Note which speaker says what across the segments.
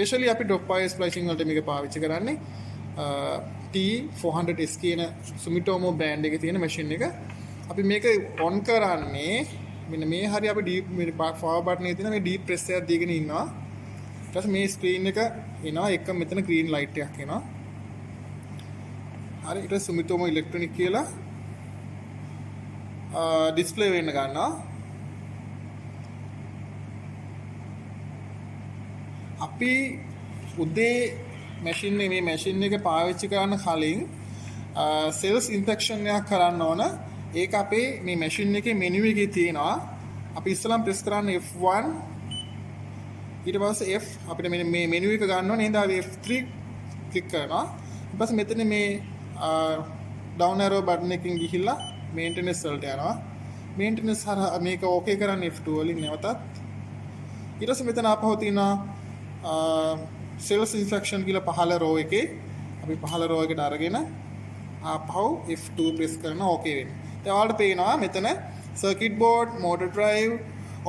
Speaker 1: Specially අපි drop wire ස්ප්ලයිසිං වලට මේක පාවිච්චි කරන්නේ T400S කියන Sumitomo බ්‍රෑන්ඩ් එකේ තියෙන මැෂින් එක. අපි මේක ඔන් කරන්නේ මෙන්න මේ හරිය අපි ඩීප් මේ ෆෝවර්ඩ් බටන් එකේ තියෙන මේ ඩීප් ප්‍රෙස් එකක් දීගෙන ඉන්නවා. ඊට පස්සේ මේ ස්ක්‍රීන් එක එනවා එක මෙතන ග්‍රීන් ලයිට් එකක් එනවා. හරි ඊට Sumitomo ඉලෙක්ට්‍රොනික කියලා ඩිස්ප්ලේ වෙන්න ගන්නවා. අපි උදේ මැෂින් එක පාවිච්චි කරන්න කලින් සෙල්ස් ඉන්ෆෙක්ෂන් එකක් කරන්න ඕන. ඒක අපේ මේ මැෂින් එකේ මෙනු එකේ තියෙනවා. අපි ඉස්සලම් ප්‍රෙස් කරන්න F1 ඊට පස්සේ F අපිට මේ මෙනු එක ගන්න ඕනේ. එහෙනම් අපි F3 ක්ලික් කරනවා. ඊට පස්සේ මෙතන මේ ඩවුන් ඇරෝ බටන් එකකින් ගිහිල්ලා මේන්ටනන්ස් වලට යනවා. මේන්ටනන්ස් හරහා මේක ඕකේ කරන්න F2 වලින් නැවතත්. ඊට පස්සේ මෙතන ආපහු තියෙනවා සෙල්ස් ඉන්ෆෙක්ෂන් කියලා පහළ රෝ එකේ අපි පහළ රෝ එකට අරගෙන ආපහු F2 ප්‍රෙස් කරනවා ඕකේ වෙන්නේ. දැන් ඔයාලට පේනවා මෙතන circuit board, motor drive,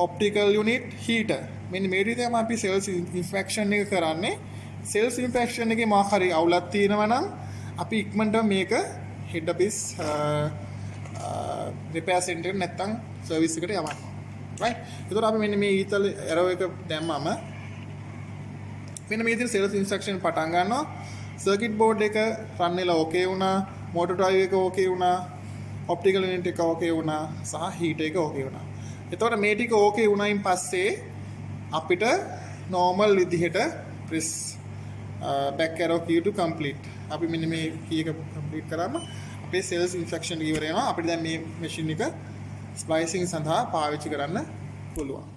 Speaker 1: optical unit, heater. මෙන්න මේ විදිහට තමයි අපි සෙල්ස් ඉන්ෆෙක්ෂන් එක කරන්නේ. සෙල්ස් ඉන්ෆෙක්ෂන් එකේ මොකක් හරි අවුලක් තියෙනවා නම් අපි ඉක්මනට මේක හෙඩ් ඔෆිස් රිපෙයාර් සෙන්ටර් නැත්නම් සර්විස් එකට යවන්න. රයිට්. ඒතකොට අපි මෙන්න මේ ඊතල ඇරෝ එක දැම්මම මෙන්න මේ විදිහට සෙල්ස් ඉන්ස්ට්‍රක්ෂන් පටන් ගන්නවා. සර්කිට් බෝඩ් එක රන් වෙලා ඕකේ වුණා, මෝටර් ඩ්‍රයිව් එක ඕකේ වුණා, ඔප්ටිකල් යුනිට් එක ඕකේ වුණා, සහ හීටර් එක ඕකේ වුණා. එතකොට මේ ටික ඕකේ වුණායින් පස්සේ අපිට normal විදිහට press back arrow key to complete. අපි මෙන්න මේ key එක complete කරාම අපේ sales instruction ඉවර වෙනවා. අපිට දැන් මේ machine එක splicing සඳහා පාවිච්චි කරන්න පුළුවන්.